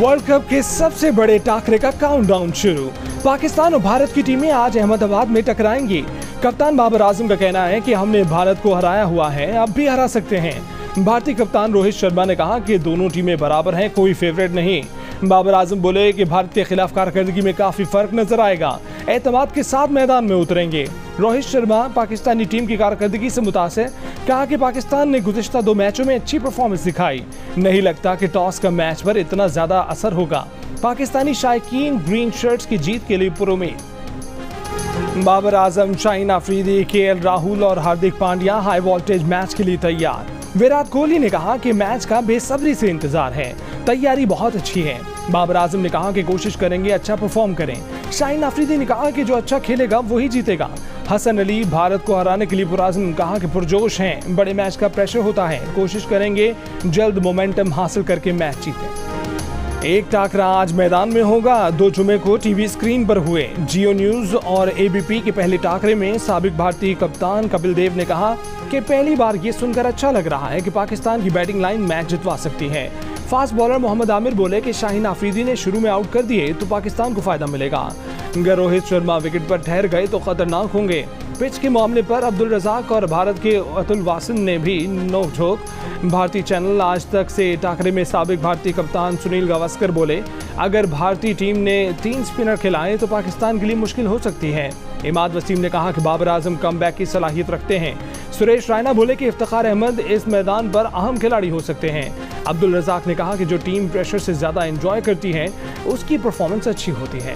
World cup के सबसे बड़े टाकरे का काउंटडाउन शुरू। पाकिस्तान और भारत की टीमें आज अहमदाबाद में टकराएंगी। कप्तान बाबर आजम का कहना है कि हमने भारत को हराया हुआ है, अब भी हरा सकते हैं। भारतीय कप्तान रोहित शर्मा ने कहा कि दोनों टीमें बराबर हैं, कोई फेवरेट नहीं। बाबर आजम बोले कि भारत के खिलाफ कारकर्दगी में काफी फर्क नजर आएगा, एतमाद के साथ मैदान में उतरेंगे। रोहित शर्मा पाकिस्तानी टीम की कारकर्दगी से मुतासिर, कहा कि पाकिस्तान ने गुज़िश्ता 2 मैचों में अच्छी परफॉर्मेंस दिखाई, नहीं लगता कि टॉस का मैच पर इतना ज्यादा असर होगा। पाकिस्तानी शायकीन ग्रीन शर्ट्स की जीत के लिए पुरुमीद। बाबर आजम, शाहीन अफरीदी, केएल राहुल और Hardik Pandya high voltage match के लिए तैयार। विराट कोहली ने कहा कि मैच का बेसब्री से इंतजार है, तैयारी बहुत अच्छी है। बाबर आजम ने कहा कि कोशिश करेंगे अच्छा परफॉर्म करें। शाहीन अफरीदी ने कहा कि जो अच्छा खेलेगा वही जीतेगा। हसन अली भारत को हराने के लिए पुरआज़म, कहा कि पुरजोश हैं, बड़े मैच का प्रेशर होता है, कोशिश करेंगे जल्द मोमेंटम हासिल करके मैच जीतें। एक टाकरा आज मैदान में होगा। 2 जुमे को टीवी स्क्रीन पर हुए जियो न्यूज और एबीपी के पहले टाकरे में साबिक भारतीय कप्तान कपिल देव ने कहा कि पहली बार ये सुनकर अच्छा लग रहा है कि पाकिस्तान की बैटिंग लाइन मैच जितवा सकती है। फास्ट बॉलर मोहम्मद आमिर बोले कि शाहीन अफरीदी ने शुरू में आउट कर दिए तो पाकिस्तान को फायदा मिलेगा। अगर रोहित शर्मा विकेट पर ठहर गए तो खतरनाक होंगे। पिच के मामले पर अब्दुल रज़ाक और भारत के अतुल वासन ने भी नोक-झोंक। भारतीय चैनल आज तक से टाकरे में साबिक भारतीय कप्तान सुनील गावस्कर बोले, अगर भारतीय टीम ने 3 स्पिनर खिलाए तो पाकिस्तान के लिए मुश्किल हो सकती है। इमाद वसीम ने कहा कि बाबर आजम कमबैक की सलाहियत रखते हैं। सुरेश रायना बोले कि इफ्तिखार अहमद इस मैदान पर अहम खिलाड़ी हो सकते हैं। अब्दुल रज़ाक ने कहा कि जो टीम प्रेशर से ज्यादा एंजॉय करती है उसकी परफॉर्मेंस अच्छी होती है।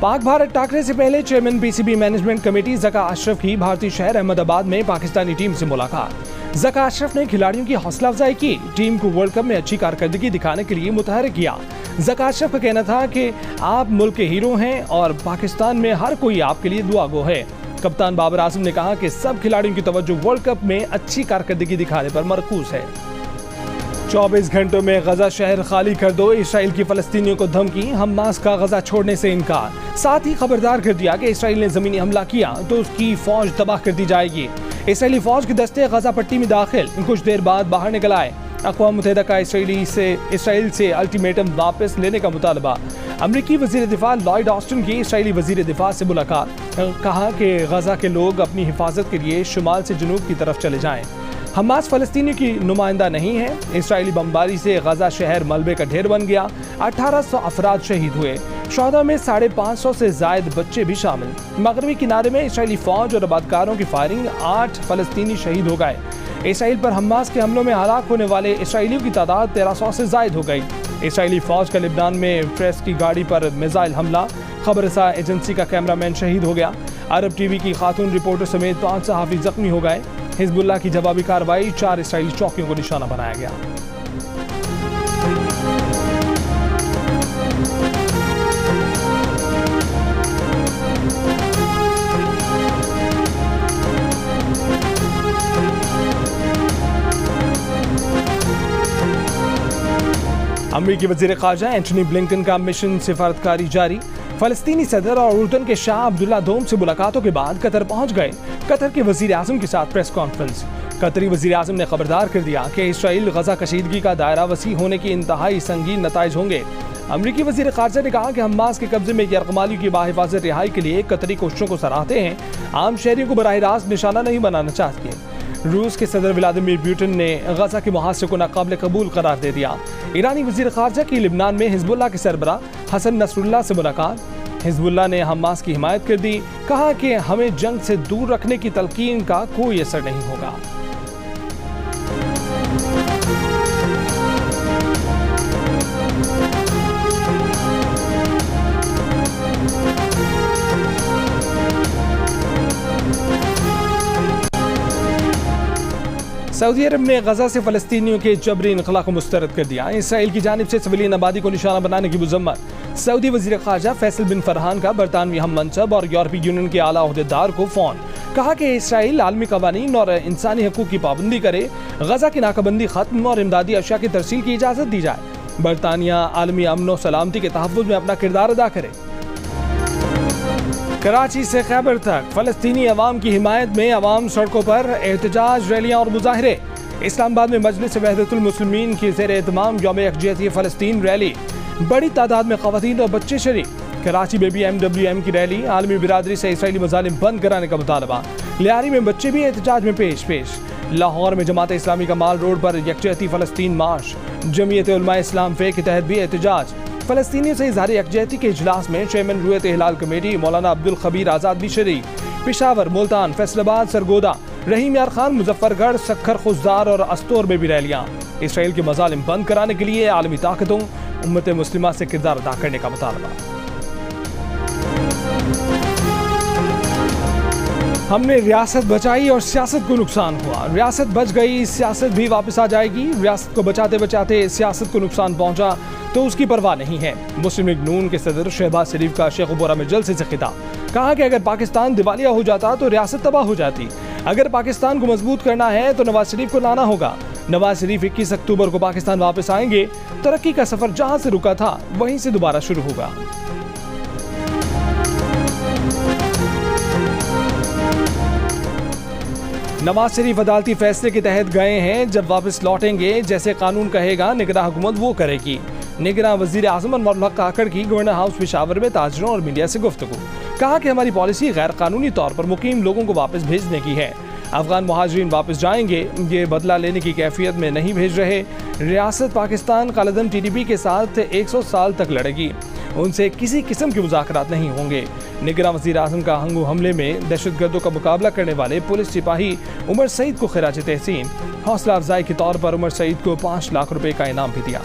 पाक भारत टाकरे से पहले chairman PCB management committee Zaka Ashraf की भारतीय शहर अहमदाबाद में पाकिस्तानी टीम से मुलाकात। ज़का अशरफ ने खिलाड़ियों की हौसला अफजाई की, टीम को वर्ल्ड कप में अच्छी कारकर्दगी दिखाने के लिए मुतहरिक किया। ज़का अशरफ का कहना था कि आप मुल्क के हीरो हैं और पाकिस्तान में हर कोई आपके लिए दुआगो है। कप्तान बाबर आजम ने कहा कि सब खिलाड़ियों की तवज्जो वर्ल्ड कप में अच्छी कारकर्दगी दिखाने पर मरकूज है। 24 घंटों में गजा शहर खाली कर दो, इसराइल की फलस्तीनियों को धमकी, हमास का गजा छोड़ने से इनकार। साथ ही खबरदार कर दिया कि इसराइल ने जमीनी हमला किया तो उसकी फौज तबाह कर दी जाएगी। इसराइली फौज के दस्ते गजा पट्टी में दाखिल, कुछ देर बाद बाहर निकल आए। अक़वाम मुत्तहिदा का इसराइल से अल्टीमेटम वापस लेने का मुतालबा। अमरीकी वज़ीर दिफा लॉयड ऑस्टिन की इसराइली वज़ीर दिफा से मुलाकात, कहा कि गजा के लोग अपनी हिफाजत के लिए शुमाल से जनूब की तरफ चले जाएं। हमास फलस्तीनी की नुमाइंदा नहीं है। इसराइली बमबारी से गजा शहर मलबे का ढेर बन गया। 1800 अफराद शहीद हुए, शोहदा में 550 से जायद बच्चे भी शामिल। मगरबी किनारे में इसराइली फौज और आबादकारों की फायरिंग, 8 फलस्तीनी शहीद हो गए। इसराइल पर हमास के हमलों में हलाक होने वाले इसराइलियों की तादाद 1300 से जायद हो गई। इसराइली फौज का लिबनान में प्रेस की गाड़ी पर मिसाइल हमला, खबरसा एजेंसी का कैमरामैन शहीद हो गया। अरब टीवी की खातून रिपोर्टर समेत 5 सहाफ़ी जख्मी हो गए। हिजबुल्लाह की जवाबी कार्रवाई, 4 इसराइली चौकियों को निशाना बनाया गया। अमरीकी वज़ीर ख़ारजा एंटनी ब्लिंकन का मिशन सिफारतकारी जारी। फलस्तीनी सदर और उर्दन के शाह अब्दुल्ला दोम से मुलाकातों के बाद कतर पहुंच गए। कतर के वज़ीर आज़म के साथ प्रेस कॉन्फ्रेंस। कतरी वज़ीर आज़म ने खबरदार कर दिया कि इसराइल गजा कशीदगी का दायरा वसी होने की इंतहाई संगीन नताइज होंगे। अमरीकी वज़ीर ख़ारजा ने कहा कि हमास के कब्जे में यरगमालियों की बाहिफाजत रिहाई के लिए कतरी कोशिशों को सराहते हैं, आम शहरियों को बराह रास्त निशाना नहीं बनाना चाहते। रूस के सदर व्लादिमीर पुतिन ने गजा के मुहासरे को नाकाबिल कबूल करार दे दिया। ईरानी वज़ीर ख़ारजा की लिबनान में हिजबुल्लाह के सरबराह हसन नसरुल्लाह से मुलाकात। हिजबुल्लाह ने हमास की हिमायत कर दी, कहा कि हमें जंग से दूर रखने की तलकीन का कोई असर नहीं होगा। सऊदी अरब ने गजा से फलस्तीनियों के जबरी इनखला को मुस्तरद कर दिया। इसराइल की जानिब से सिविलियन आबादी को निशाना बनाने की मुज़म्मत। सऊदी वज़ीर ख़ारजा फैसल बिन फरहान का बरतानवी हम मनसब और यूरोपीय यूनियन के आला ओहदेदार को फ़ोन, कहा कि इसराइल आलमी क़वानीन और इंसानी हकूक़ की पाबंदी करे, गजा की नाकाबंदी खत्म और इमदादी अशिया की तरसील की इजाज़त दी जाए। बरतानिया आलमी अमन और सलामती के तहफ़्फ़ुज़ में अपना किरदार अदा करे। कराची से खैबर तक फ़लस्तीनी अवाम की हिमायत में अवाम सड़कों पर एहतजाज, रैलियाँ और मुजाहरे। इस्लामाबाद में मजलिस वहदतुल मुस्लिमीन की ज़ेर एहतमाम यौम यकजहती फ़लस्तीन रैली, बड़ी तादाद में ख़वातीन और बच्चे शरीक। कराची में भी MWM की रैली, आलमी बिरादरी से इसराइली मज़ालिम बंद कराने का मुतालबा। लियारी में बच्चे भी एहतजाज में पेश। लाहौर में जमात इस्लामी का माल रोड पर यकजहती फ़लस्तीन मार्च। जमीयत उलमा इस्लाम फे के तहत भी एहतजाज। फ़लस्तीनियों से इज़हार यकजहती के इजलास में चेयरमैन रुयत हिलाल कमेटी मौलाना अब्दुल खबीर आज़ाद भी शरीक। पेशावर, मुल्तान, फैसलाबाद, सरगोदा, रहीम यार खान, मुजफ्फरगढ़, सक्खर, खुशदार और अस्तोर में भी रैलियाँ। इसराइल के मज़ालिम बंद कराने के लिए आलमी ताकतों, उम्मत मुस्लिमा से किरदार अदा करने का मुतालबा। हमने रियासत बचाई और सियासत को नुकसान हुआ। रियासत बच गई, सियासत भी वापस आ जाएगी। रियासत को बचाते बचाते सियासत को नुकसान पहुंचा तो उसकी परवाह नहीं है। मुस्लिम लीग नून के सदर शहबाज शरीफ का शेखुपुरा में जलसे से खिताब। कहा कि अगर पाकिस्तान दिवालिया हो जाता तो रियासत तबाह हो जाती। अगर पाकिस्तान को मजबूत करना है तो नवाज शरीफ को लाना होगा। नवाज शरीफ 21 अक्टूबर को पाकिस्तान वापस आएंगे। तरक्की का सफर जहां से रुका था वहीं से दोबारा शुरू होगा। नवाज शरीफ अदालती फैसले के तहत गए हैं, जब वापस लौटेंगे जैसे कानून कहेगा निगरां हुकूमत वो करेगी। निगरां वजीर आज़म अनवर हक काकड़ की गवर्नर हाउस पेशावर में ताजरों और मीडिया से गुफ्तगू। कहा कि हमारी पॉलिसी गैर कानूनी तौर पर मुकीम लोगों को वापस भेजने की है। अफगान मुहाजिरीन वापस जाएंगे, ये बदला लेने की कैफियत में नहीं भेज रहे। रियासत पाकिस्तान कालदम TDP के साथ 100 साल तक लड़ेगी, उनसे किसी किस्म के मुज़ाकरात नहीं होंगे। निगरां वज़ीर आज़म का हंगू हमले में दहशतगर्दों का मुकाबला करने वाले पुलिस सिपाही उमर सईद को खिराज तहसीन। हौसला अफजाई के तौर पर उमर सईद को 5 लाख रुपए का इनाम भी दिया।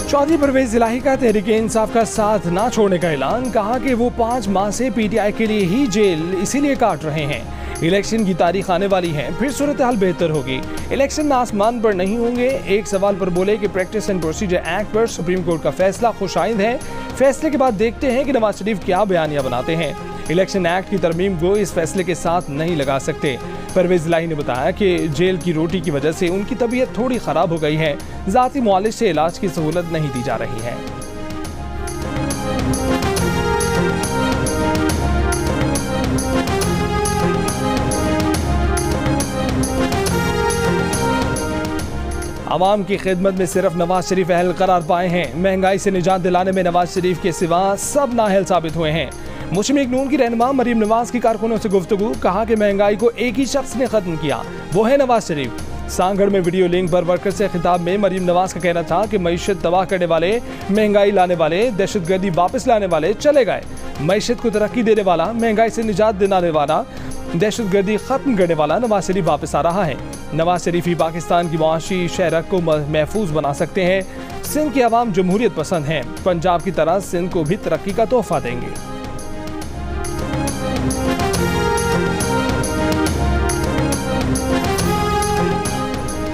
चौधरी परवेज इलाही का तहरीक इंसाफ का साथ ना छोड़ने का ऐलान। कहा कि वो 5 माह से PTI के लिए ही जेल इसीलिए काट रहे हैं। इलेक्शन की तारीख आने वाली है, फिर सूरत हाल बेहतर होगी। इलेक्शन आसमान पर नहीं होंगे। एक सवाल पर बोले कि प्रैक्टिस एंड प्रोसीजर एक्ट पर सुप्रीम कोर्ट का फैसला खुशाइंद है। फैसले के बाद देखते हैं कि नवाज शरीफ क्या बयानियां बनाते हैं। इलेक्शन एक्ट की तरमीम को इस फैसले के साथ नहीं लगा सकते। परवेज इलाही ने बताया कि जेल की रोटी की वजह से उनकी तबीयत थोड़ी खराब हो गई है। जाती मुआलिज से इलाज की सहूलत नहीं दी जा रही है। अवाम की खिदमत में सिर्फ नवाज शरीफ अहल करार पाए हैं। महंगाई से निजात दिलाने में नवाज शरीफ के सिवा सब नाअहल साबित हुए हैं। मुस्लिम लीग नून की रहनुमा मरीम नवाज की कारकुनों से गुफ्तगू। कहा कि महंगाई को एक ही शख्स ने खत्म किया, वो है नवाज शरीफ। सांगड़ में वीडियो लिंक पर वर्कर से खिताब में मरीम नवाज का कहना था कि मईशत तबाह करने वाले, महंगाई लाने वाले, दहशतगर्दी वापस लाने वाले चले गए। मईशत को तरक्की देने वाला, महंगाई से निजात दिलाने वाला, दहशतगर्दी खत्म करने वाला नवाज शरीफ वापस आ रहा है। नवाज शरीफ ही पाकिस्तान की मुआशी शहरत को महफूज बना सकते हैं। सिंध के अवाम जमहूरियत पसंद हैं, पंजाब की तरह सिंध को भी तरक्की का तोहफा देंगे।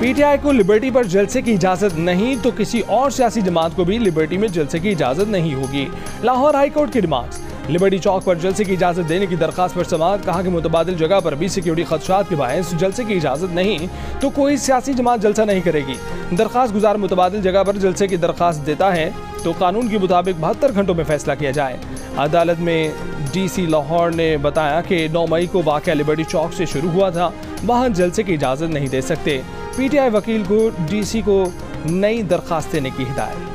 PTI को लिबर्टी पर जलसे की इजाजत नहीं तो किसी और सियासी जमात को भी लिबर्टी में जलसे की इजाजत नहीं होगी। लाहौर हाई कोर्ट की रिमार्क्स। लिबर्टी चौक पर जलसे की इजाजत देने की दरखास्त पर समाअत। कहा कि मुतबादिल जगह पर भी सिक्योरिटी खदशात के बायस जलसे की इजाजत नहीं तो कोई सियासी जमात जलसा नहीं करेगी। दरखास्त गुजार मुतबादिल जगह पर जलसे की दरखास्त देता है तो कानून के मुताबिक 72 घंटों में फैसला किया जाए। अदालत में DC लाहौर ने बताया कि 9 मई को वाक़या लिबर्टी चौक से शुरू हुआ था, वहाँ जलसे की इजाजत नहीं दे सकते। PTI वकील को DC को नई दरखास्त देने की हिदायत।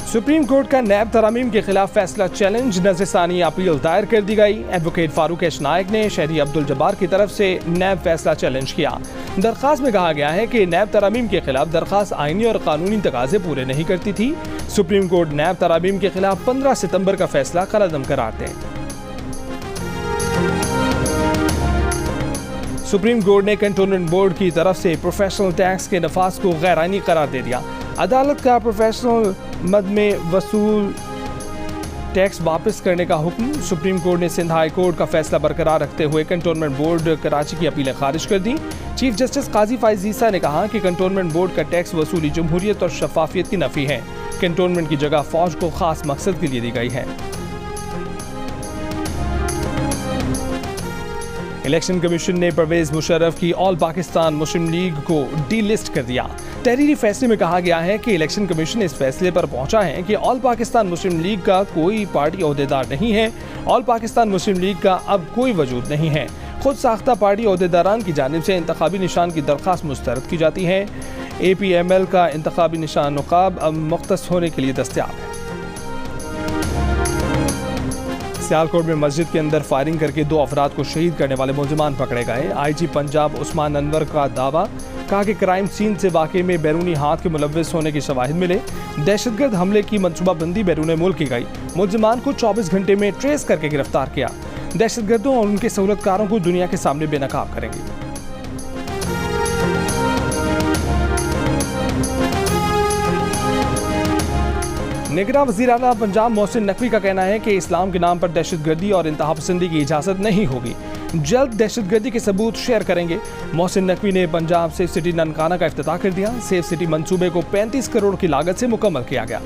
सुप्रीम कोर्ट का नैब तरामीम के खिलाफ फैसला चैलेंज। नज़रसानी अपील दायर कर दी गई। एडवोकेट फारूक एच नायक ने शहरी अब्दुल जब्बार की तरफ से नैब फैसला चैलेंज किया। दरखास्त में कहा गया है कि नैब तरामीम के खिलाफ दरखास्त आईनी और कानूनी तकाजे पूरे नहीं करती थी। सुप्रीम कोर्ट नैब तरामीम के खिलाफ 15 सितंबर का फैसला कलअदम करार दें। सुप्रीम कोर्ट ने कंटोनमेंट बोर्ड की तरफ से प्रोफेशनल टैक्स के नफाज को गैर आईनी करार दे दिया। अदालत का प्रोफेशनल मद में वसूल टैक्स वापस करने का हुक्म। सुप्रीम कोर्ट ने सिंध हाई कोर्ट का फैसला बरकरार रखते हुए कंटोनमेंट बोर्ड कराची की अपीलें खारिज कर दी। चीफ जस्टिस काजी फाइज ईसा ने कहा कि कंटोनमेंट बोर्ड का टैक्स वसूली जमहूरियत और शफाफियत की नफी है। कंटोनमेंट की जगह फौज को खास मकसद के लिए दी गई है। इलेक्शन कमीशन ने परवेज मुशर्रफ की ऑल पाकिस्तान मुस्लिम लीग को डीलिस्ट कर दिया। तहरीरी फैसले में कहा गया है कि इलेक्शन कमीशन इस फैसले पर पहुंचा है कि ऑल पाकिस्तान मुस्लिम लीग का कोई पार्टी ओहदेदार नहीं है। ऑल पाकिस्तान मुस्लिम लीग का अब कोई वजूद नहीं है। खुद साख्ता पार्टी ओहदेदारान की जानिब से इंतखाबी निशान की दरख्वास्त मुस्तरद की जाती है। APML का इंतखाबी निशान नकाब अब मुख्तस होने के लिए दस्तयाब है। सियालकोट में मस्जिद के अंदर फायरिंग करके 2 अफराद को शहीद करने वाले मुलजिमान पकड़े गए। IG पंजाब उस्मान अनवर का दावा, कहा कि क्राइम सीन से वाकई में बैरूनी हाथ के मुलव्विस होने के शवाहिद मिले। दहशतगर्द हमले की मनसूबाबंदी बैरून मुल्क की गई। मुलजिमान को 24 घंटे में ट्रेस करके गिरफ्तार किया। दहशतगर्दों और उनके सहूलतकारों को दुनिया के सामने बेनकाब करेंगे। निगरान वज़ीर आला पंजाब मोहसिन नकवी का कहना है कि इस्लाम के नाम पर दहशतगर्दी और इंतहा पसंदी की इजाज़त नहीं होगी। जल्द दहशतगर्दी के सबूत शेयर करेंगे। मोहसिन नकवी ने पंजाब सेफ सिटी ननकाना का इफ्तिताह कर दिया। सेफ सिटी मंसूबे को 35 करोड़ की लागत से मुकम्मल किया गया।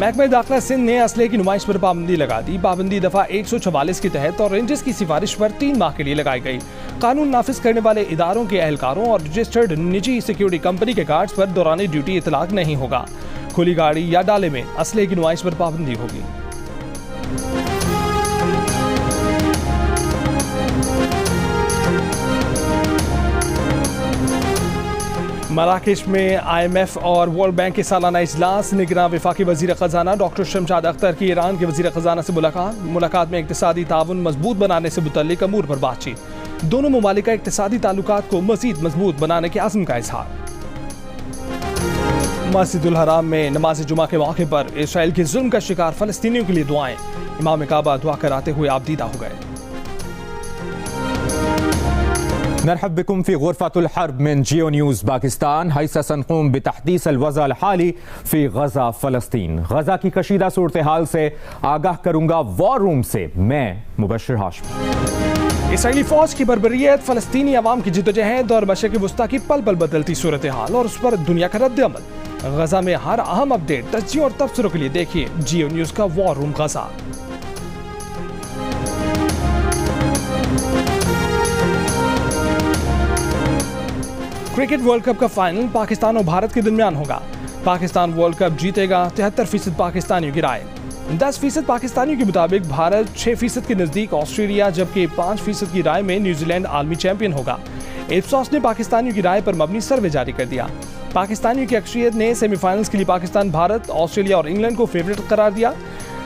महकमा दाखिला सिंध ने असले की नुमाइश पर पाबंदी लगा दी। पाबंदी दफा 144 के तहत और रेंजर्स की सिफारिश पर 3 माह के लिए लगाई गई। कानून नाफिज करने वाले इदारों के एहलकारों और रजिस्टर्ड निजी सिक्योरिटी कंपनी के गार्ड्स पर दौरान ड्यूटी इतलाक नहीं होगा। खुली गाड़ी या डाले में असले की नुमाइश पर पाबंदी होगी। मराकेश में IMF और वर्ल्ड बैंक के सालाना इजलास। निगरान वफाकी वजीर खजाना डॉक्टर शमशाद अख्तर की ईरान के वजीर खजाना से मुलाकात में इक्तिसादी ताउन मजबूत बनाने से मुतल्लिक अमूर पर बातचीत। दोनों ममालिक का इक्तिसादी ताल्लुकात को मजीद मजबूत बनाने के आज़म का इजहार। मस्जिदुल हराम में नमाज जुमा के मौके पर इसराइल के जुल्म का शिकार फलस्तीनियों के लिए दुआएं। इमाम काबा दुआ कराते हुए आबदीदा हो गए। नरहब बिकुम फी गुरफतुल हर्ब मिन जियो न्यूज़ पाकिस्तान। हैसा सनक़ूम बितहदीस अल-वज़अ अल-हाली फी गज़ा फ़लस्तीन। गज़ा की कशीदा सूरत हाल से आगाह करूंगा वॉर रूम से मैं मुबश्शिर हाशिमी। इसराइली फौज की बर्बरियत, फलस्तीनी अवाम की जिद्दोजहद और मशरिक़ वुस्ता की पल पल बदलती सूरत हाल और उस पर दुनिया का रद्द अमल। गज़ा में हर अहम अपडेट, तज्ज़ियों और तबसरों के लिए देखिए जियो न्यूज़ का वॉर रूम गज़ा। क्रिकेट वर्ल्ड कप का फाइनल पाकिस्तान और भारत के दरमियान होगा। पाकिस्तान वर्ल्ड कप जीतेगा, 73% पाकिस्तानियों की राय। 10% पाकिस्तानियों के मुताबिक भारत 6% के नज़दीक ऑस्ट्रेलिया, जबकि 5% की राय में न्यूजीलैंड आलमी चैंपियन होगा। इप्सॉस ने पाकिस्तानियों की राय पर मबनी सर्वे जारी कर दिया। पाकिस्तानियों की अक्सरियत ने सेमीफाइनल्स के लिए पाकिस्तान, भारत, ऑस्ट्रेलिया और इंग्लैंड को फेवरेट करार दिया।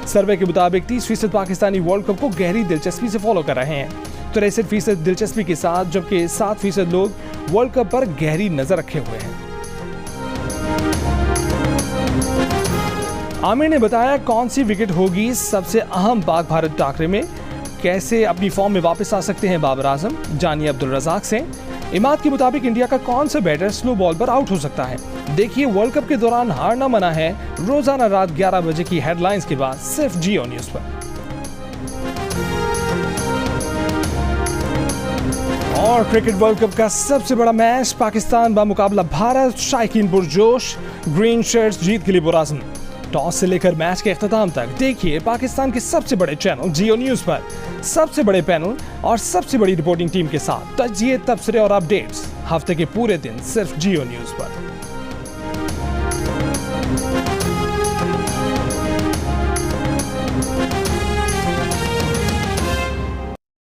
सर्वे के मुताबिक 30% पाकिस्तानी वर्ल्ड कप को गहरी दिलचस्पी से फॉलो कर रहे हैं, 63% दिलचस्पी के साथ, जबकि 7% लोग वर्ल्ड कप पर गहरी नजर रखे हुए हैं। आमिर ने बताया कौन सी विकेट होगी सबसे अहम पाक भारत टाकरे में, कैसे अपनी फॉर्म में वापस आ सकते हैं बाबर आजम, जानिए अब्दुल रज़ाक से। इमाद के मुताबिक इंडिया का कौन सा बैटर स्लो बॉल पर आउट हो सकता है। देखिए वर्ल्ड कप के दौरान हारना मना है, रोजाना रात 11 बजे की हेडलाइंस के बाद सिर्फ जियो न्यूज़ पर। और क्रिकेट वर्ल्ड कप का सबसे बड़ा मैच पाकिस्तान बा मुकाबला भारत, शायकीन पुरजोश, ग्रीन शर्ट्स जीत के लिए पुरअज़्म। टॉस से लेकर मैच के इख्तिताम तक देखिए पाकिस्तान के सबसे बड़े चैनल जियो न्यूज़ पर, सबसे बड़े पैनल और सबसे बड़ी रिपोर्टिंग टीम के साथ तज्जिए, तबसरे और अपडेट्स हफ्ते के पूरे दिन सिर्फ जियो न्यूज़ पर।